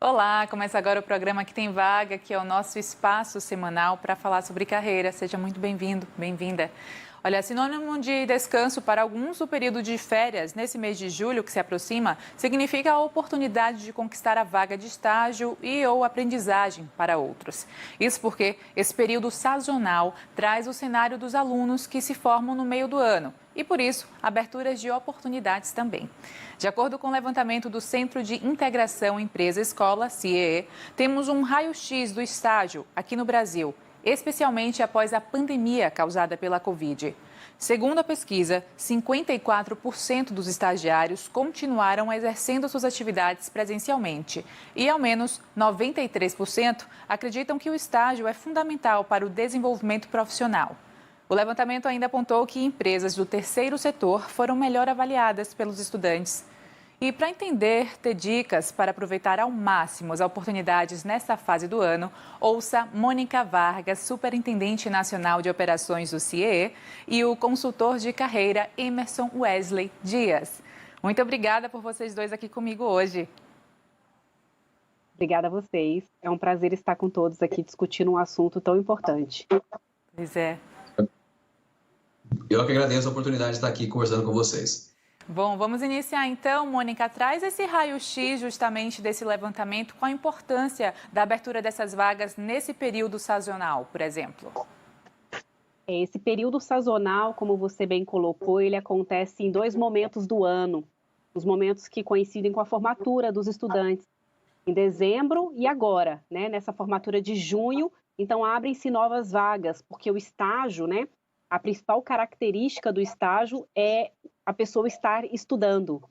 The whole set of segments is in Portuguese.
Olá, começa agora o programa Que Tem Vaga, que é o nosso espaço semanal para falar sobre carreira. Seja muito bem-vindo, bem-vinda. Olha, sinônimo de descanso para alguns, o período de férias nesse mês de julho que se aproxima significa a oportunidade de conquistar a vaga de estágio e ou aprendizagem para outros. Isso porque esse período sazonal traz o cenário dos alunos que se formam no meio do ano e, por isso, aberturas de oportunidades também. De acordo com o levantamento do Centro de Integração Empresa-Escola, CIEE, temos um raio-x do estágio aqui no Brasil, especialmente após a pandemia causada pela Covid. Segundo a pesquisa, 54% dos estagiários continuaram exercendo suas atividades presencialmente e, ao menos, 93% acreditam que o estágio é fundamental para o desenvolvimento profissional. O levantamento ainda apontou que empresas do terceiro setor foram melhor avaliadas pelos estudantes. E para entender, ter dicas para aproveitar ao máximo as oportunidades nesta fase do ano, ouça Mônica Vargas, Superintendente Nacional de Operações do CIEE, e o consultor de carreira Emerson Wesley Dias. Muito obrigada por vocês dois aqui comigo hoje. Obrigada a vocês. É um prazer estar com todos aqui discutindo um assunto tão importante. Pois é. Eu que agradeço a oportunidade de estar aqui conversando com vocês. Bom, vamos iniciar então, Mônica. Traz esse raio-x justamente desse levantamento, qual a importância da abertura dessas vagas nesse período sazonal, por exemplo? Esse período sazonal, como você bem colocou, ele acontece em 2 momentos do ano, os momentos que coincidem com a formatura dos estudantes, em dezembro e agora, né, nessa formatura de junho. Então abrem-se novas vagas, porque o estágio, né, a principal característica do estágio é a pessoa estar estudando.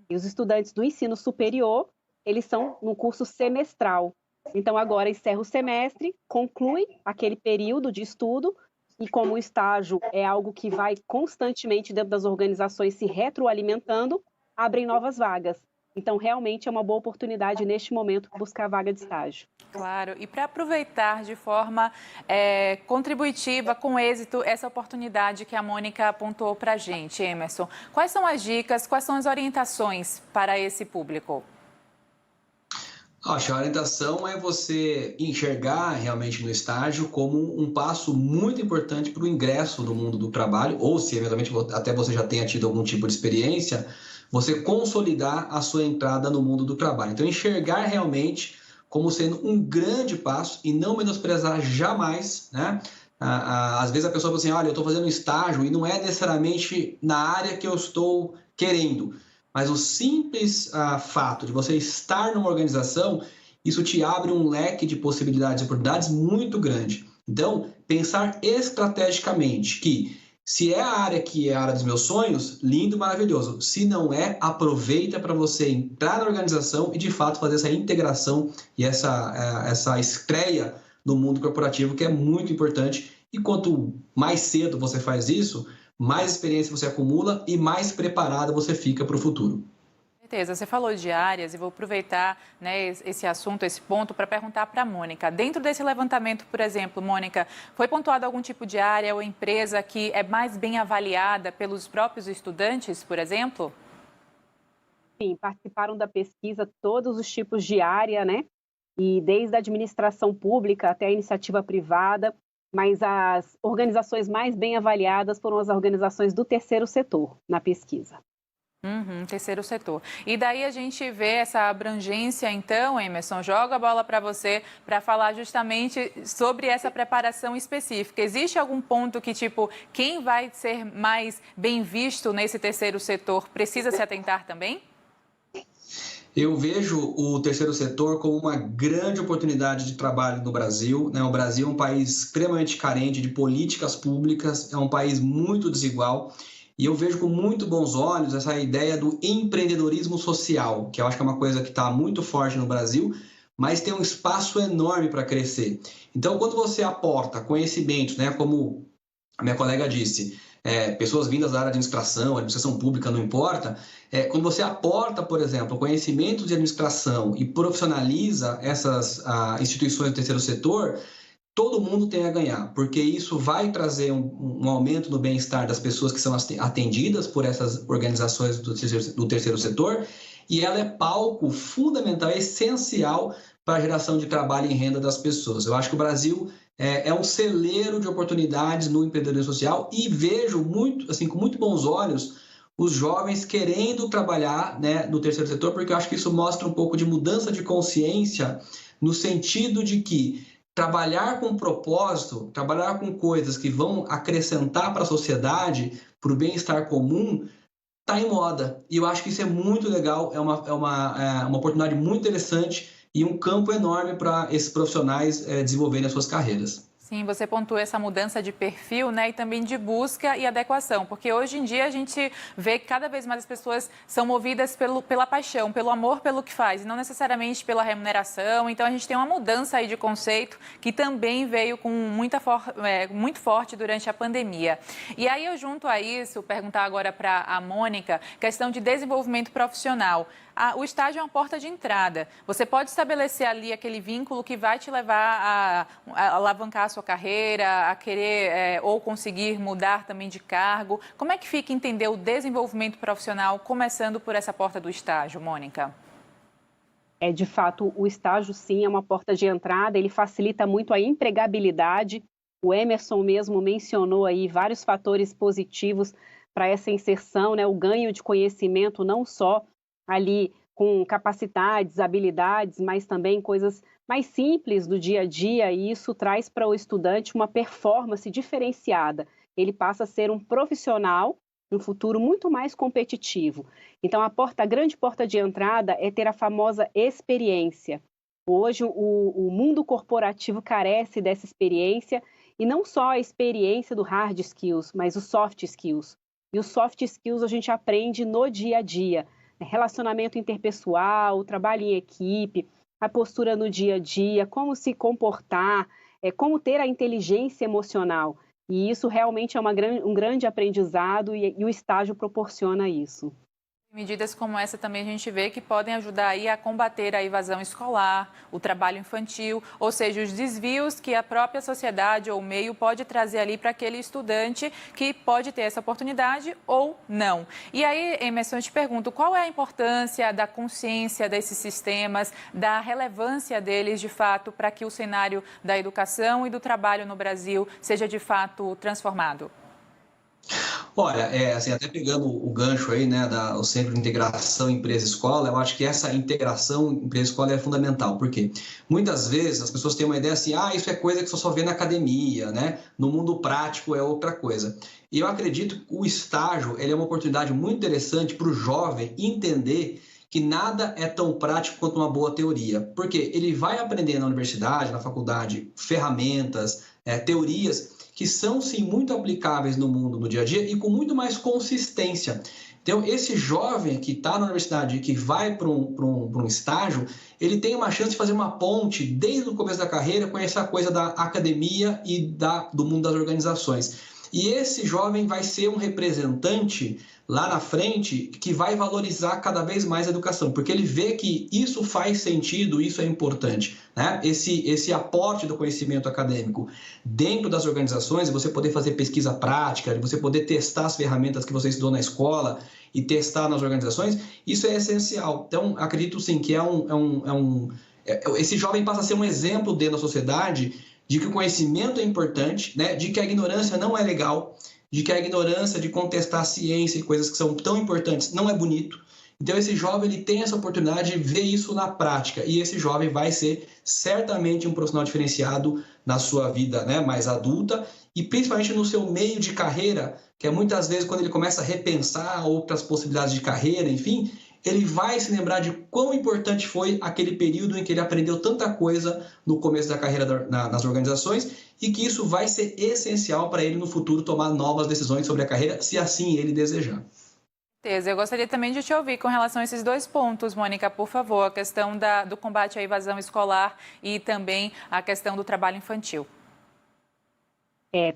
E os estudantes do ensino superior, eles são no curso semestral. Então, agora encerra o semestre, conclui aquele período de estudo, e como o estágio é algo que vai constantemente dentro das organizações se retroalimentando, abrem novas vagas. Então, realmente é uma boa oportunidade, neste momento, buscar a vaga de estágio. Claro, e para aproveitar de forma contributiva, com êxito, essa oportunidade que a Mônica apontou para a gente, Emerson, quais são as dicas, quais são as orientações para esse público? Acho que a orientação é você enxergar realmente no estágio como um passo muito importante para o ingresso no mundo do trabalho, ou se eventualmente até você já tenha tido algum tipo de experiência, você consolidar a sua entrada no mundo do trabalho. Então, enxergar realmente como sendo um grande passo e não menosprezar jamais, né? Às vezes a pessoa fala assim, olha, eu estou fazendo um estágio e não é necessariamente na área que eu estou querendo, mas o simples fato de você estar numa organização, isso te abre um leque de possibilidades e oportunidades muito grande. Então, pensar estrategicamente que se é a área que é a área dos meus sonhos, lindo, maravilhoso. Se não é, aproveita para você entrar na organização e, de fato, fazer essa integração e essa estreia no mundo corporativo, que é muito importante. E quanto mais cedo você faz isso, mais experiência você acumula e mais preparado você fica para o futuro. Certeza, você falou de áreas e vou aproveitar, né, esse assunto, esse ponto, para perguntar para a Mônica. Dentro desse levantamento, por exemplo, Mônica, foi pontuado algum tipo de área ou empresa que é mais bem avaliada pelos próprios estudantes, por exemplo? Sim, participaram da pesquisa todos os tipos de área, né? E desde a administração pública até a iniciativa privada, mas as organizações mais bem avaliadas foram as organizações do terceiro setor na pesquisa. Terceiro setor. E daí a gente vê essa abrangência, então, Emerson, joga a bola para você para falar justamente sobre essa preparação específica. Existe algum ponto que, tipo, quem vai ser mais bem visto nesse terceiro setor precisa se atentar também? Eu vejo o terceiro setor como uma grande oportunidade de trabalho no Brasil, né? O Brasil é um país extremamente carente de políticas públicas, é um país muito desigual. E eu vejo com muito bons olhos essa ideia do empreendedorismo social, que eu acho que é uma coisa que está muito forte no Brasil, mas tem um espaço enorme para crescer. Então, quando você aporta conhecimentos, né, como a minha colega disse, pessoas vindas da área de administração pública, não importa, quando você aporta, por exemplo, conhecimentos de administração e profissionaliza essas instituições do terceiro setor, todo mundo tem a ganhar, porque isso vai trazer um aumento no bem-estar das pessoas que são atendidas por essas organizações do terceiro setor e ela é palco fundamental, essencial para a geração de trabalho e renda das pessoas. Eu acho que o Brasil é um celeiro de oportunidades no empreendedorismo social e vejo muito, assim, com muito bons olhos os jovens querendo trabalhar, né, no terceiro setor, porque eu acho que isso mostra um pouco de mudança de consciência no sentido de que trabalhar com propósito, trabalhar com coisas que vão acrescentar para a sociedade, para o bem-estar comum, está em moda. E eu acho que isso é muito legal, é uma oportunidade muito interessante e um campo enorme para esses profissionais desenvolverem as suas carreiras. Sim, você pontua essa mudança de perfil, né, e também de busca e adequação, porque hoje em dia a gente vê que cada vez mais as pessoas são movidas pela paixão, pelo amor pelo que faz, e não necessariamente pela remuneração. Então a gente tem uma mudança aí de conceito que também veio com muito forte durante a pandemia. E aí eu junto a isso, perguntar agora para a Mônica, questão de desenvolvimento profissional. O estágio é uma porta de entrada. Você pode estabelecer ali aquele vínculo que vai te levar a alavancar a sua carreira, a querer ou conseguir mudar também de cargo. Como é que fica entender o desenvolvimento profissional começando por essa porta do estágio, Mônica? De fato, o estágio sim é uma porta de entrada, ele facilita muito a empregabilidade. O Emerson mesmo mencionou aí vários fatores positivos para essa inserção, né? O ganho de conhecimento não só ali com capacidades, habilidades, mas também coisas mais simples do dia a dia, e isso traz para o estudante uma performance diferenciada. Ele passa a ser um profissional no futuro muito mais competitivo. Então, a grande porta de entrada é ter a famosa experiência. Hoje, o mundo corporativo carece dessa experiência, e não só a experiência do hard skills, mas os soft skills. E os soft skills a gente aprende no dia a dia. Relacionamento interpessoal, trabalho em equipe, a postura no dia a dia, como se comportar, como ter a inteligência emocional. E isso realmente é um grande aprendizado e o estágio proporciona isso. Medidas como essa também a gente vê que podem ajudar aí a combater a evasão escolar, o trabalho infantil, ou seja, os desvios que a própria sociedade ou meio pode trazer ali para aquele estudante que pode ter essa oportunidade ou não. E aí, Emerson, eu te pergunto, qual é a importância da consciência desses sistemas, da relevância deles de fato para que o cenário da educação e do trabalho no Brasil seja de fato transformado? Olha, assim, até pegando o gancho aí, né, o Centro de Integração Empresa-Escola, eu acho que essa integração empresa-escola é fundamental, porque muitas vezes as pessoas têm uma ideia assim, isso é coisa que só vê na academia, né, no mundo prático é outra coisa. E eu acredito que o estágio, ele é uma oportunidade muito interessante para o jovem entender que nada é tão prático quanto uma boa teoria, porque ele vai aprender na universidade, na faculdade, ferramentas, teorias que são, sim, muito aplicáveis no mundo, no dia a dia, e com muito mais consistência. Então, esse jovem que está na universidade e que vai para um estágio, ele tem uma chance de fazer uma ponte desde o começo da carreira com essa coisa da academia e do mundo das organizações. E esse jovem vai ser um representante lá na frente que vai valorizar cada vez mais a educação, porque ele vê que isso faz sentido, isso é importante, né? Esse aporte do conhecimento acadêmico dentro das organizações, você poder fazer pesquisa prática, você poder testar as ferramentas que você estudou na escola e testar nas organizações, isso é essencial. Então, acredito sim que esse jovem passa a ser um exemplo dentro da sociedade de que o conhecimento é importante, né? De que a ignorância não é legal, de que a ignorância de contestar a ciência e coisas que são tão importantes não é bonito. Então, esse jovem ele tem essa oportunidade de ver isso na prática, e esse jovem vai ser certamente um profissional diferenciado na sua vida, né, mais adulta, e principalmente no seu meio de carreira, que é muitas vezes quando ele começa a repensar outras possibilidades de carreira, enfim, ele vai se lembrar de quão importante foi aquele período em que ele aprendeu tanta coisa no começo da carreira nas organizações, e que isso vai ser essencial para ele no futuro tomar novas decisões sobre a carreira, se assim ele desejar. Eu gostaria também de te ouvir com relação a esses dois pontos, Mônica, por favor, a questão do combate à evasão escolar e também a questão do trabalho infantil.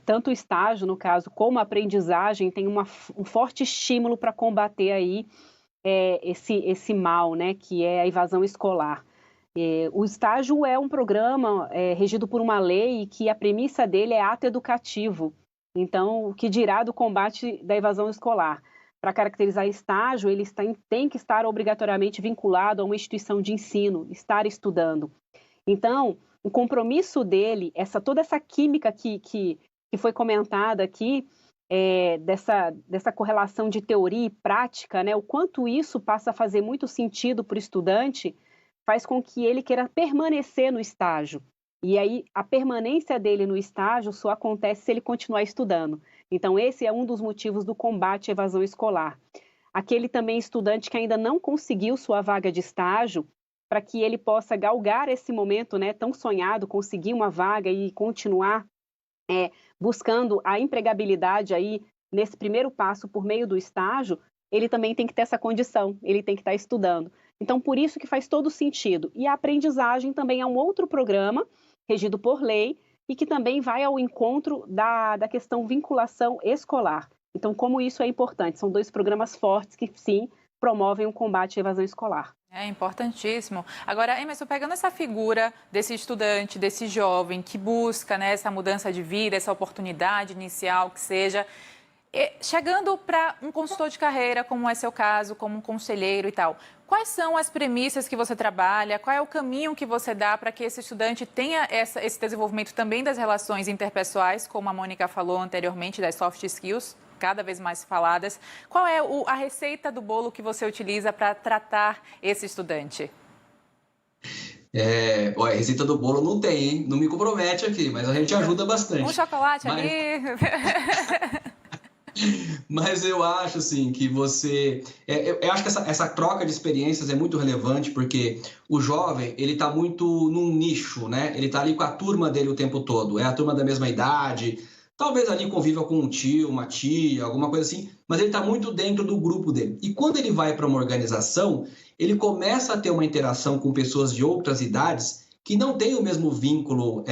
Tanto o estágio, no caso, como a aprendizagem tem um forte estímulo para combater aí esse mal, né, que é a evasão escolar. O estágio é um programa regido por uma lei que a premissa dele é ato educativo. Então, o que dirá do combate da evasão escolar? para caracterizar estágio, ele tem que estar obrigatoriamente vinculado a uma instituição de ensino, estar estudando. Então, o compromisso dele, toda essa química que foi comentada aqui, dessa correlação de teoria e prática, né, o quanto isso passa a fazer muito sentido para o estudante, faz com que ele queira permanecer no estágio. E aí, a permanência dele no estágio só acontece se ele continuar estudando. Então, esse é um dos motivos do combate à evasão escolar. Aquele também estudante que ainda não conseguiu sua vaga de estágio, para que ele possa galgar esse momento, né, tão sonhado, conseguir uma vaga e continuar buscando a empregabilidade aí nesse primeiro passo por meio do estágio, ele também tem que ter essa condição, ele tem que estar estudando. Então, por isso que faz todo sentido. E a aprendizagem também é um outro programa regido por lei e que também vai ao encontro da questão vinculação escolar. Então, como isso é importante? São 2 programas fortes que, sim, promovem o combate à evasão escolar. É importantíssimo. Agora, Emerson, pegando essa figura desse estudante, desse jovem que busca, né, essa mudança de vida, essa oportunidade inicial que seja, chegando para um consultor de carreira, como é seu caso, como um conselheiro e tal, quais são as premissas que você trabalha, qual é o caminho que você dá para que esse estudante tenha esse desenvolvimento também das relações interpessoais, como a Mônica falou anteriormente, das soft skills, cada vez mais faladas. Qual é a receita do bolo que você utiliza para tratar esse estudante? A receita do bolo não tem, hein? Não me compromete aqui, mas a gente ajuda bastante. Um chocolate ali. Mas eu acho, assim, que você... eu acho que essa troca de experiências é muito relevante, porque o jovem, ele está muito num nicho, né? Ele está ali com a turma dele o tempo todo. É a turma da mesma idade, talvez ali conviva com um tio, uma tia, alguma coisa assim, mas ele está muito dentro do grupo dele. E quando ele vai para uma organização, ele começa a ter uma interação com pessoas de outras idades que não têm o mesmo vínculo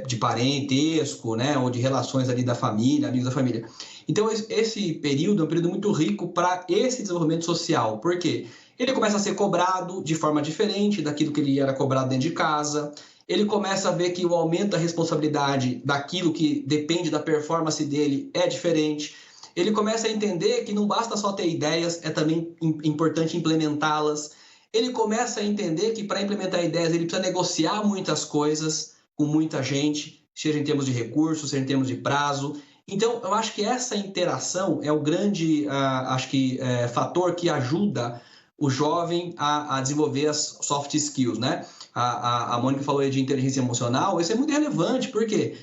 de parentesco, né? Ou de relações ali da família, amigos da família. Então, esse período é um período muito rico para esse desenvolvimento social. Por quê? Ele começa a ser cobrado de forma diferente daquilo que ele era cobrado dentro de casa. Ele começa a ver que o aumento da responsabilidade daquilo que depende da performance dele é diferente. Ele começa a entender que não basta só ter ideias, é também importante implementá-las. Ele começa a entender que para implementar ideias ele precisa negociar muitas coisas com muita gente, seja em termos de recursos, seja em termos de prazo. Então, eu acho que essa interação é o grande fator que ajuda o jovem a desenvolver as soft skills, né? A Mônica falou aí de inteligência emocional, isso é muito relevante, porque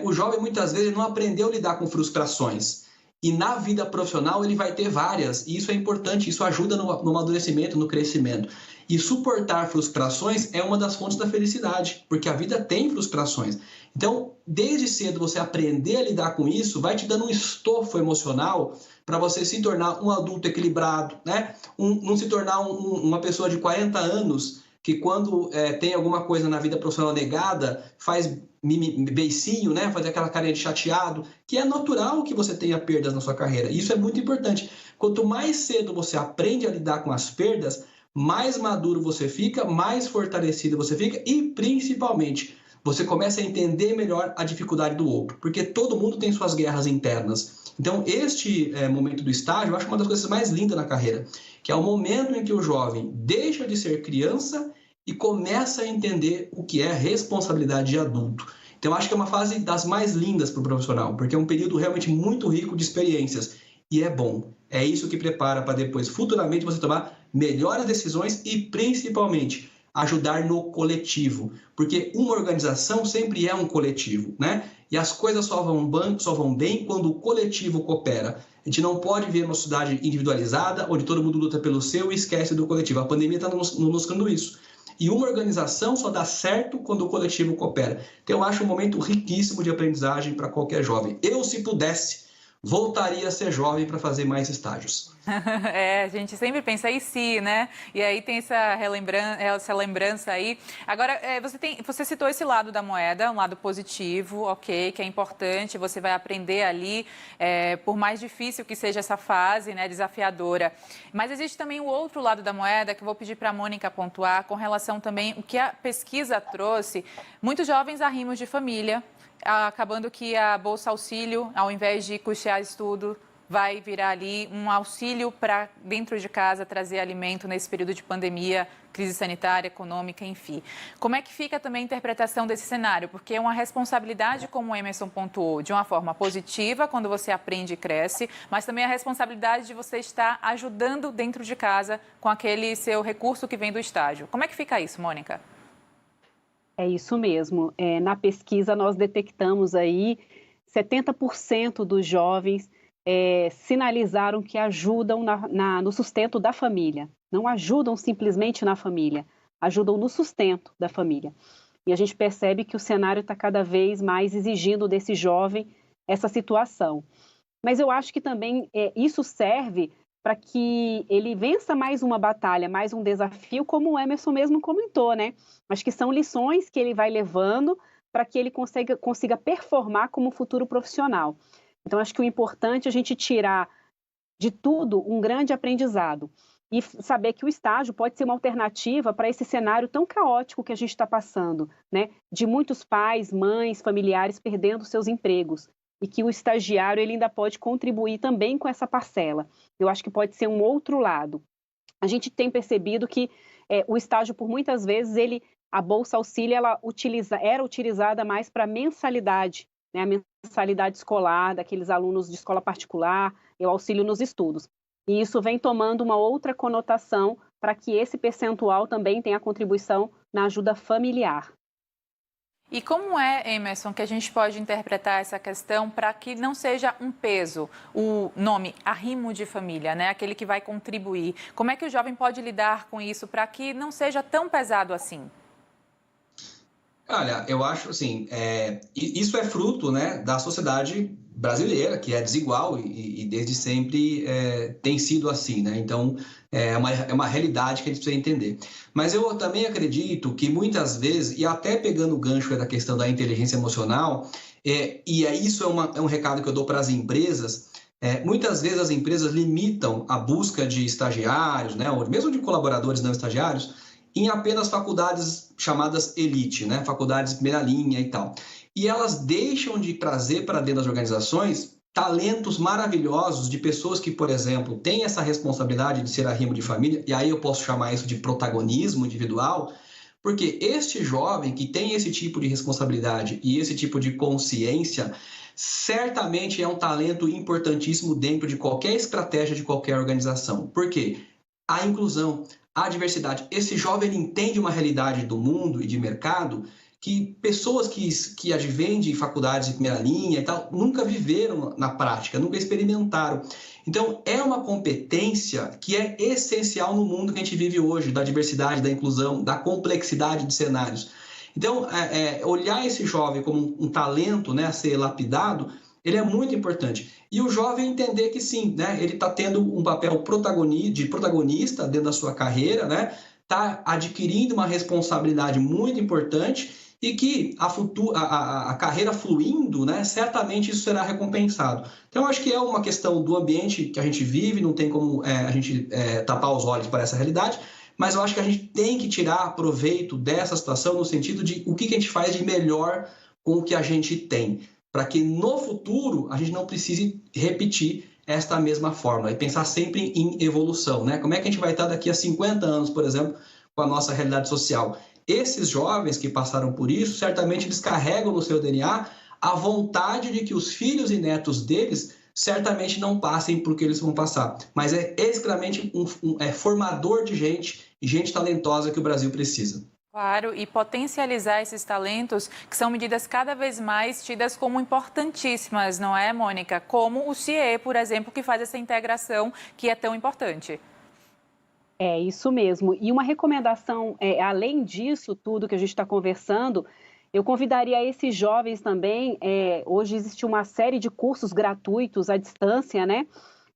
o jovem muitas vezes não aprendeu a lidar com frustrações. E na vida profissional ele vai ter várias, e isso é importante, isso ajuda no amadurecimento, no crescimento. E suportar frustrações é uma das fontes da felicidade, porque a vida tem frustrações. Então, desde cedo você aprender a lidar com isso, vai te dando um estofo emocional para você se tornar um adulto equilibrado, né? Não se tornar uma pessoa de 40 anos que quando tem alguma coisa na vida profissional negada, faz beicinho, né? Faz aquela carinha de chateado, que é natural que você tenha perdas na sua carreira. Isso é muito importante. Quanto mais cedo você aprende a lidar com as perdas, mais maduro você fica, mais fortalecido você fica e, principalmente, você começa a entender melhor a dificuldade do outro, porque todo mundo tem suas guerras internas. Então, este momento do estágio, eu acho uma das coisas mais lindas na carreira, que é o momento em que o jovem deixa de ser criança e começa a entender o que é responsabilidade de adulto. Então, eu acho que é uma fase das mais lindas para o profissional, porque é um período realmente muito rico de experiências. E é bom. É isso que prepara para depois, futuramente, você tomar melhores decisões e, principalmente, ajudar no coletivo. Porque uma organização sempre é um coletivo, né? E as coisas só vão bem quando o coletivo coopera. A gente não pode ver uma sociedade individualizada, onde todo mundo luta pelo seu e esquece do coletivo. A pandemia está nos mostrando isso. E uma organização só dá certo quando o coletivo coopera. Então, eu acho um momento riquíssimo de aprendizagem para qualquer jovem. Eu, se pudesse, voltaria a ser jovem para fazer mais estágios. A gente sempre pensa, e se, né? E aí tem essa lembrança aí. Agora, você citou esse lado da moeda, um lado positivo, ok, que é importante, você vai aprender ali, por mais difícil que seja essa fase, né, desafiadora. Mas existe também o outro lado da moeda, que eu vou pedir para a Mônica pontuar, com relação também ao que a pesquisa trouxe. Muitos jovens arrimos de família, acabando que a Bolsa Auxílio, ao invés de custear estudo, vai virar ali um auxílio para dentro de casa trazer alimento nesse período de pandemia, crise sanitária, econômica, enfim. Como é que fica também a interpretação desse cenário? Porque é uma responsabilidade, como o Emerson pontuou, de uma forma positiva, quando você aprende e cresce, mas também a responsabilidade de você estar ajudando dentro de casa com aquele seu recurso que vem do estágio. Como é que fica isso, Mônica? É isso mesmo. Na pesquisa, nós detectamos aí 70% dos jovens sinalizaram que ajudam no sustento da família. Não ajudam simplesmente na família, ajudam no sustento da família. E a gente percebe que o cenário está cada vez mais exigindo desse jovem essa situação. Mas eu acho que também isso serve para que ele vença mais uma batalha, mais um desafio, como o Emerson mesmo comentou, né? Acho que são lições que ele vai levando para que ele consiga performar como futuro profissional. Então, acho que o importante é a gente tirar de tudo um grande aprendizado e saber que o estágio pode ser uma alternativa para esse cenário tão caótico que a gente está passando, né? De muitos pais, mães, familiares perdendo seus empregos. E que o estagiário ele ainda pode contribuir também com essa parcela. Eu acho que pode ser um outro lado. A gente tem percebido que o estágio, por muitas vezes, a Bolsa Auxílio era utilizada mais para mensalidade, né? A mensalidade escolar daqueles alunos de escola particular, o auxílio nos estudos. E isso vem tomando uma outra conotação para que esse percentual também tenha contribuição na ajuda familiar. E como é, Emerson, que a gente pode interpretar essa questão para que não seja um peso, o nome arrimo de família, né? Aquele que vai contribuir. Como é que o jovem pode lidar com isso para que não seja tão pesado assim? Olha, eu acho assim, isso é fruto, né, da sociedade brasileira, que é desigual e desde sempre tem sido assim, né? Então, é uma realidade que a gente precisa entender. Mas eu também acredito que muitas vezes, e até pegando o gancho da questão da inteligência emocional, isso é um recado que eu dou para as empresas. Muitas vezes as empresas limitam a busca de estagiários, né, ou mesmo de colaboradores não estagiários, em apenas faculdades chamadas elite, né, faculdades primeira linha e tal. E elas deixam de trazer para dentro das organizações talentos maravilhosos de pessoas que, por exemplo, têm essa responsabilidade de ser arrimo de família, e aí eu posso chamar isso de protagonismo individual, porque este jovem que tem esse tipo de responsabilidade e esse tipo de consciência, certamente é um talento importantíssimo dentro de qualquer estratégia de qualquer organização. Por quê? A inclusão, a diversidade. Esse jovem ele entende uma realidade do mundo e de mercado que pessoas que advêm de faculdades de primeira linha e tal, nunca viveram na prática, nunca experimentaram. Então, é uma competência que é essencial no mundo que a gente vive hoje, da diversidade, da inclusão, da complexidade de cenários. Então, olhar esse jovem como um talento, né, a ser lapidado, ele é muito importante. E o jovem entender que sim, né, ele está tendo um papel de protagonista dentro da sua carreira, né, está adquirindo uma responsabilidade muito importante e que a carreira fluindo, né, certamente isso será recompensado. Então, acho que é uma questão do ambiente que a gente vive, não tem como a gente tapar os olhos para essa realidade, mas eu acho que a gente tem que tirar proveito dessa situação no sentido de o que a gente faz de melhor com o que a gente tem, para que no futuro a gente não precise repetir esta mesma fórmula e pensar sempre em evolução, né? Como é que a gente vai estar daqui a 50 anos, por exemplo, com a nossa realidade social? Esses jovens que passaram por isso, certamente eles carregam no seu DNA a vontade de que os filhos e netos deles certamente não passem por que eles vão passar. Mas é extremamente formador de gente e gente talentosa que o Brasil precisa. Claro, e potencializar esses talentos, que são medidas cada vez mais tidas como importantíssimas, não é, Mônica? Como o CIE, por exemplo, que faz essa integração que é tão importante. É isso mesmo. E uma recomendação, além disso tudo que a gente está conversando, eu convidaria esses jovens também. Hoje existe uma série de cursos gratuitos à distância, né?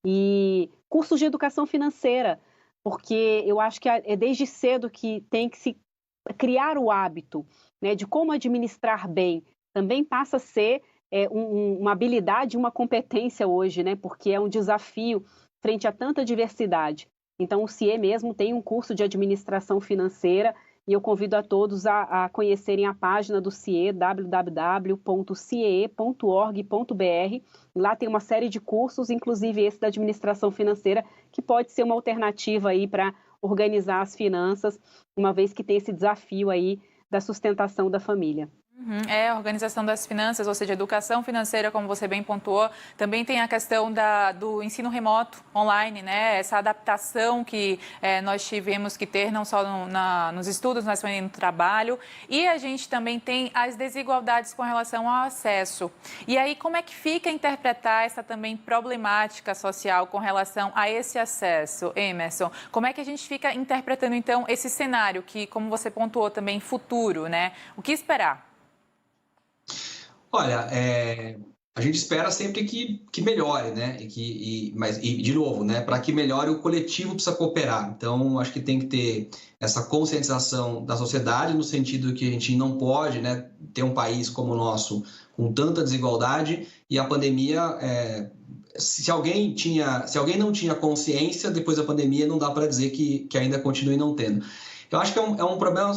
E cursos de educação financeira, porque eu acho que é desde cedo que tem que se criar o hábito, né, de como administrar bem. Também passa a ser uma habilidade, uma competência hoje, né? Porque é um desafio frente a tanta diversidade. Então, o CIE mesmo tem um curso de administração financeira e eu convido a todos a conhecerem a página do CIE, www.ciee.org.br. Lá tem uma série de cursos, inclusive esse da administração financeira, que pode ser uma alternativa aí para organizar as finanças, uma vez que tem esse desafio aí da sustentação da família. É a organização das finanças, ou seja, educação financeira, como você bem pontuou. Também tem a questão do ensino remoto, online, né? Essa adaptação que nós tivemos que ter, não só nos estudos, mas também no trabalho. E a gente também tem as desigualdades com relação ao acesso. E aí, como é que fica interpretar essa também problemática social com relação a esse acesso, Emerson? Como é que a gente fica interpretando, então, esse cenário que, como você pontuou também, futuro, né? O que esperar? Olha, a gente espera sempre que melhore, né? Mas, de novo, né? Para que melhore, o coletivo precisa cooperar. Então, acho que tem que ter essa conscientização da sociedade, no sentido que a gente não pode, né, ter um país como o nosso com tanta desigualdade, e a pandemia, se alguém não tinha consciência, depois da pandemia não dá para dizer que ainda continue não tendo. Eu acho que é um problema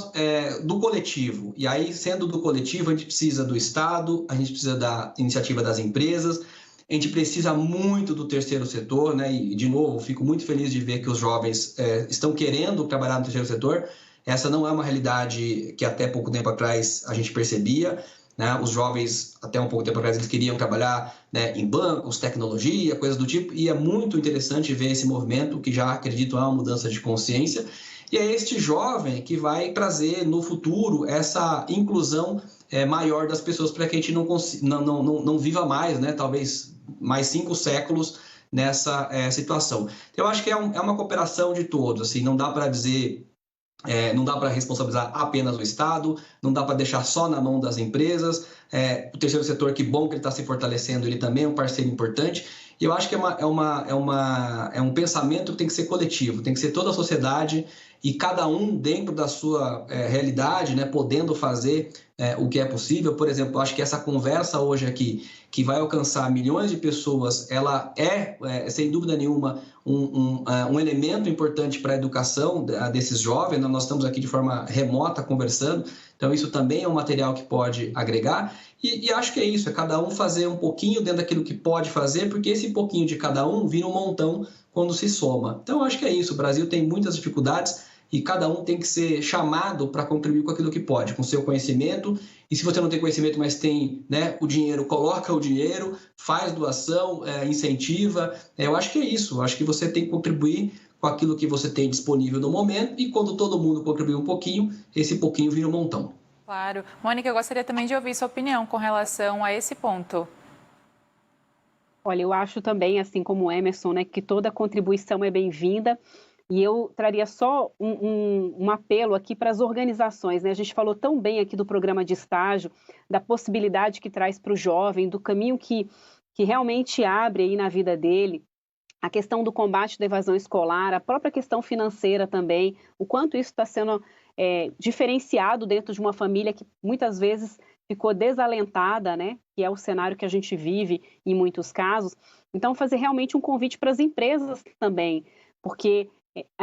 do coletivo. E aí, sendo do coletivo, a gente precisa do Estado, a gente precisa da iniciativa das empresas, a gente precisa muito do terceiro setor, né? E, de novo, fico muito feliz de ver que os jovens estão querendo trabalhar no terceiro setor. Essa não é uma realidade que até pouco tempo atrás a gente percebia, né? Os jovens, até um pouco tempo atrás, eles queriam trabalhar, né, em bancos, tecnologia, coisas do tipo. E é muito interessante ver esse movimento, que já acredito é uma mudança de consciência. E é este jovem que vai trazer no futuro essa inclusão maior das pessoas, para que a gente não viva mais, né, talvez mais 5 séculos nessa situação. Então, eu acho que é uma cooperação de todos, assim, não dá para dizer, não dá para responsabilizar apenas o Estado, não dá para deixar só na mão das empresas. O terceiro setor, que bom que ele está se fortalecendo, ele também é um parceiro importante. E eu acho que é um pensamento que tem que ser coletivo, tem que ser toda a sociedade e cada um dentro da sua realidade, né, podendo fazer o que é possível. Por exemplo, eu acho que essa conversa hoje aqui, que vai alcançar milhões de pessoas, ela sem dúvida nenhuma, um elemento importante para a educação desses jovens. Nós estamos aqui de forma remota conversando, então isso também é um material que pode agregar. E acho que é isso, é cada um fazer um pouquinho dentro daquilo que pode fazer, porque esse pouquinho de cada um vira um montão quando se soma. Então, acho que é isso, o Brasil tem muitas dificuldades e cada um tem que ser chamado para contribuir com aquilo que pode, com o seu conhecimento. E se você não tem conhecimento, mas tem, né, o dinheiro, coloca o dinheiro, faz doação, incentiva. Eu acho que é isso, eu acho que você tem que contribuir com aquilo que você tem disponível no momento, e quando todo mundo contribuir um pouquinho, esse pouquinho vira um montão. Claro. Mônica, eu gostaria também de ouvir sua opinião com relação a esse ponto. Olha, eu acho também, assim como o Emerson, né, que toda contribuição é bem-vinda. E eu traria só um apelo aqui para as organizações, né? A gente falou tão bem aqui do programa de estágio, da possibilidade que traz para o jovem, do caminho que realmente abre aí na vida dele, a questão do combate da evasão escolar, a própria questão financeira também, o quanto isso está sendo diferenciado dentro de uma família que muitas vezes ficou desalentada, né? Que é o cenário que a gente vive em muitos casos. Então, fazer realmente um convite para as empresas também, porque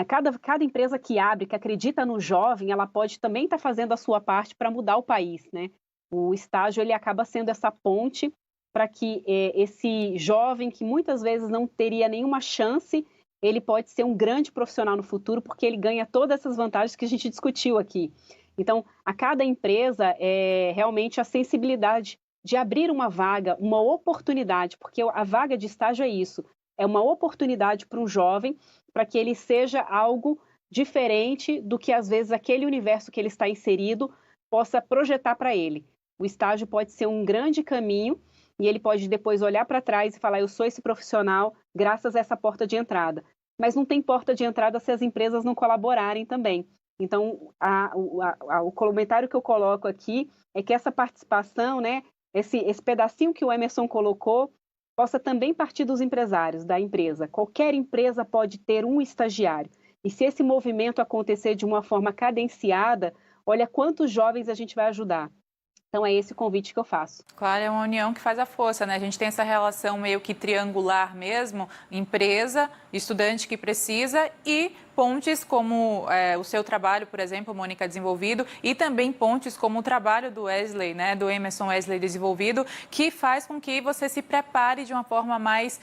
cada empresa que abre, que acredita no jovem, ela pode também estar fazendo a sua parte para mudar o país, né? O estágio, ele acaba sendo essa ponte para que esse jovem, que muitas vezes não teria nenhuma chance, ele pode ser um grande profissional no futuro, porque ele ganha todas essas vantagens que a gente discutiu aqui. Então, a cada empresa, realmente a sensibilidade de abrir uma vaga, uma oportunidade, porque a vaga de estágio é isso, é uma oportunidade para um jovem, para que ele seja algo diferente do que, às vezes, aquele universo que ele está inserido possa projetar para ele. O estágio pode ser um grande caminho e ele pode depois olhar para trás e falar: eu sou esse profissional graças a essa porta de entrada. Mas não tem porta de entrada se as empresas não colaborarem também. Então, o comentário que eu coloco aqui é que essa participação, né, esse pedacinho que o Emerson colocou, possa também partir dos empresários, da empresa. Qualquer empresa pode ter um estagiário. E se esse movimento acontecer de uma forma cadenciada, olha quantos jovens a gente vai ajudar. Então, é esse o convite que eu faço. Claro, é uma união que faz a força, né? A gente tem essa relação meio que triangular mesmo, empresa, estudante que precisa e pontes como o seu trabalho, por exemplo, Mônica, desenvolvido, e também pontes como o trabalho do Wesley, né, do Emerson Wesley desenvolvido, que faz com que você se prepare de uma forma mais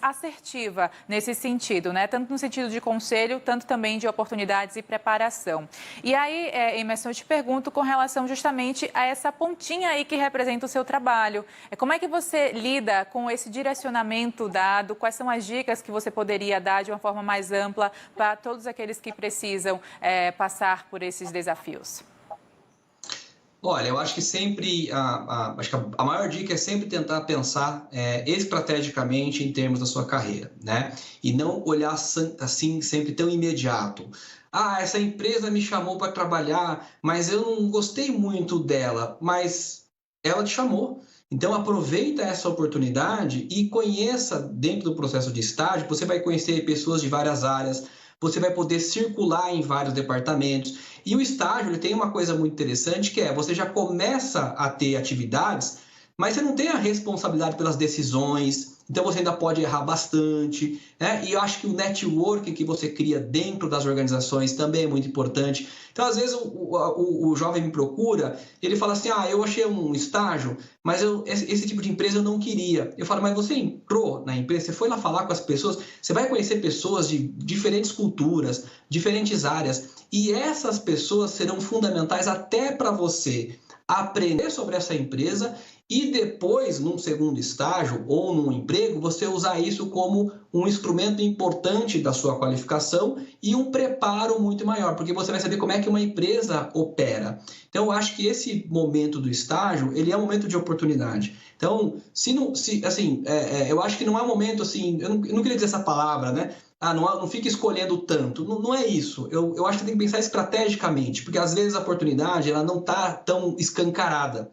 assertiva nesse sentido, né, tanto no sentido de conselho, tanto também de oportunidades e preparação. E aí, Emerson, eu te pergunto com relação justamente a essa pontinha aí que representa o seu trabalho. Como é que você lida com esse direcionamento dado? Quais são as dicas que você poderia dar de uma forma mais ampla para todos aqueles que precisam passar por esses desafios? Olha, eu acho que sempre, acho que a maior dica é sempre tentar pensar estrategicamente em termos da sua carreira, né? E não olhar assim sempre tão imediato. Ah, essa empresa me chamou para trabalhar, mas eu não gostei muito dela, mas ela te chamou. Então aproveita essa oportunidade e conheça dentro do processo de estágio, você vai conhecer pessoas de várias áreas, você vai poder circular em vários departamentos. E o estágio ele tem uma coisa muito interessante que você já começa a ter atividades, mas você não tem a responsabilidade pelas decisões, então você ainda pode errar bastante, né? E eu acho que o network que você cria dentro das organizações também é muito importante. Então, às vezes, o jovem me procura, ele fala assim, eu achei um estágio, mas esse tipo de empresa eu não queria. Eu falo, mas você entrou na empresa, você foi lá falar com as pessoas, você vai conhecer pessoas de diferentes culturas, diferentes áreas, e essas pessoas serão fundamentais até para você aprender sobre essa empresa e depois, num segundo estágio ou num emprego, você usar isso como um instrumento importante da sua qualificação e um preparo muito maior, porque você vai saber como é que uma empresa opera. Então, eu acho que esse momento do estágio, ele é um momento de oportunidade. Então, eu acho que não é um momento assim, eu não queria dizer essa palavra, né? Não fica escolhendo tanto. Não é isso. Eu acho que tem que pensar estrategicamente, porque às vezes a oportunidade ela não está tão escancarada,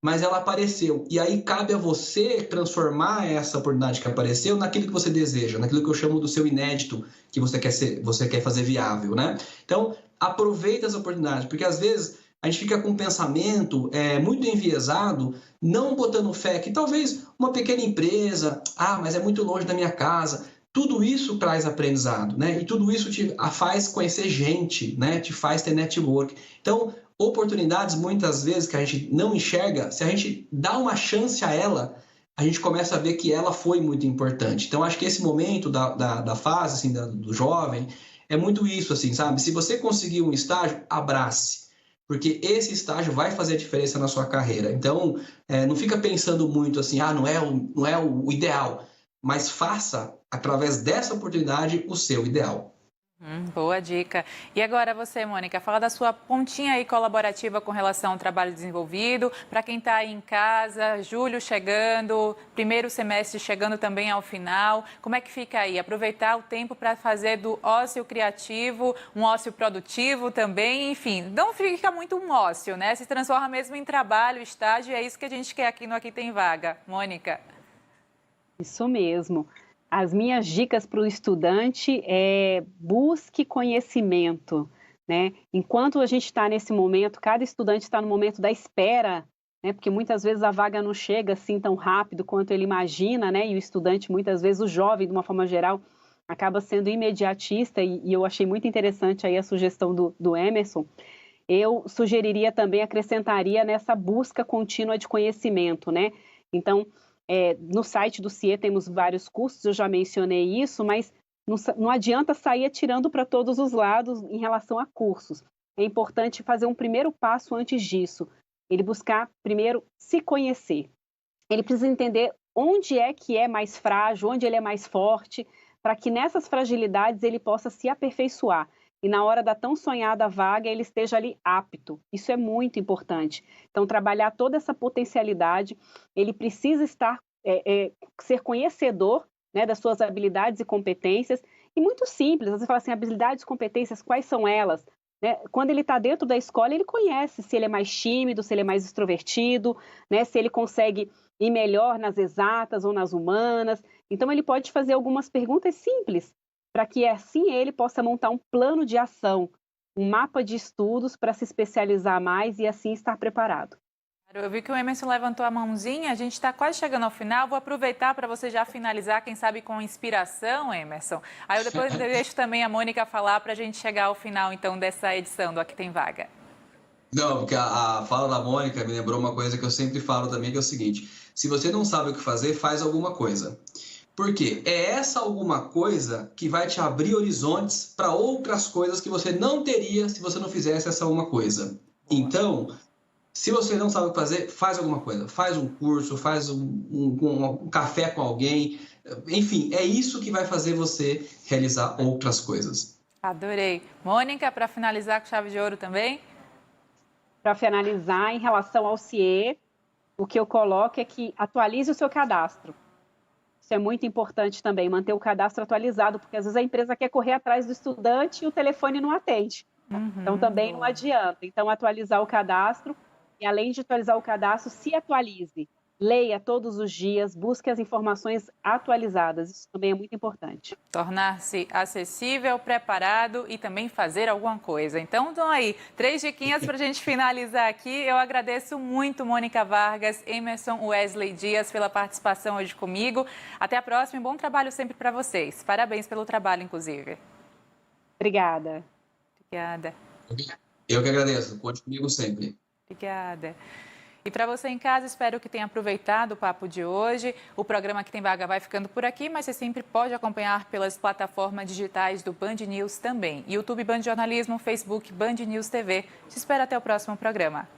mas ela apareceu. E aí cabe a você transformar essa oportunidade que apareceu naquilo que você deseja, naquilo que eu chamo do seu inédito, que você quer fazer viável, né? Então, aproveita essa oportunidade, porque às vezes a gente fica com um pensamento muito enviesado, não botando fé que talvez uma pequena empresa, mas é muito longe da minha casa. Tudo isso traz aprendizado, né? E tudo isso te faz conhecer gente, né? Te faz ter network. Então, oportunidades, muitas vezes, que a gente não enxerga, se a gente dá uma chance a ela, a gente começa a ver que ela foi muito importante. Então, acho que esse momento da fase, assim, do jovem, é muito isso, assim, sabe? Se você conseguir um estágio, abrace, porque esse estágio vai fazer a diferença na sua carreira. Então, não fica pensando muito assim, não é o ideal, mas faça, através dessa oportunidade, o seu ideal. Boa dica. E agora você, Mônica, fala da sua pontinha aí colaborativa com relação ao trabalho desenvolvido. Para quem está aí em casa, julho chegando, primeiro semestre chegando também ao final. Como é que fica aí? Aproveitar o tempo para fazer do ócio criativo um ócio produtivo também. Enfim, não fica muito um ócio, né? Se transforma mesmo em trabalho, estágio. E é isso que a gente quer aqui no Aqui Tem Vaga. Mônica. Isso mesmo. As minhas dicas para o estudante busque conhecimento, né? Enquanto a gente está nesse momento, cada estudante está no momento da espera, né? Porque muitas vezes a vaga não chega assim tão rápido quanto ele imagina, né? E o estudante, muitas vezes, o jovem, de uma forma geral, acaba sendo imediatista, e eu achei muito interessante aí a sugestão do Emerson. Eu sugeriria também, acrescentaria nessa busca contínua de conhecimento, né? Então, no site do CIE temos vários cursos, eu já mencionei isso, mas não adianta sair atirando para todos os lados em relação a cursos. É importante fazer um primeiro passo antes disso. Ele buscar, primeiro, se conhecer. Ele precisa entender onde é que é mais frágil, onde ele é mais forte, para que nessas fragilidades ele possa se aperfeiçoar. E na hora da tão sonhada vaga, ele esteja ali apto. Isso é muito importante. Então, trabalhar toda essa potencialidade, ele precisa ser conhecedor, né, das suas habilidades e competências. E muito simples, você fala assim, habilidades e competências, quais são elas? Né? Quando ele está dentro da escola, ele conhece se ele é mais tímido, se ele é mais extrovertido, né, se ele consegue ir melhor nas exatas ou nas humanas. Então, ele pode fazer algumas perguntas simples, para que assim ele possa montar um plano de ação, um mapa de estudos para se especializar mais e assim estar preparado. Eu vi que o Emerson levantou a mãozinha, a gente está quase chegando ao final. Vou aproveitar para você já finalizar, quem sabe com inspiração, Emerson. Aí eu depois deixo também a Mônica falar para a gente chegar ao final, então, dessa edição do Aqui Tem Vaga. Não, porque a fala da Mônica me lembrou uma coisa que eu sempre falo também, que é o seguinte: se você não sabe o que fazer, faz alguma coisa. Por quê? É essa alguma coisa que vai te abrir horizontes para outras coisas que você não teria se você não fizesse essa alguma coisa. Então, se você não sabe o que fazer, faz alguma coisa. Faz um curso, faz um café com alguém. Enfim, é isso que vai fazer você realizar outras coisas. Adorei. Mônica, para finalizar com chave de ouro também? Para finalizar, em relação ao CIE, o que eu coloco é que atualize o seu cadastro. Isso é muito importante também, manter o cadastro atualizado, porque às vezes a empresa quer correr atrás do estudante e o telefone não atende. Então também não adianta. Então atualizar o cadastro e além de atualizar o cadastro, se atualize. Leia todos os dias, busque as informações atualizadas. Isso também é muito importante. Tornar-se acessível, preparado e também fazer alguma coisa. Então, estão aí 3 diquinhas para a gente finalizar aqui. Eu agradeço muito, Mônica Vargas, Emerson Wesley Dias, pela participação hoje comigo. Até a próxima e bom trabalho sempre para vocês. Parabéns pelo trabalho, inclusive. Obrigada. Obrigada. Eu que agradeço. Conte comigo sempre. Obrigada. E para você em casa, espero que tenha aproveitado o papo de hoje. O programa Aqui Tem Vaga vai ficando por aqui, mas você sempre pode acompanhar pelas plataformas digitais do Band News também. YouTube Band Jornalismo, Facebook Band News TV. Te espero até o próximo programa.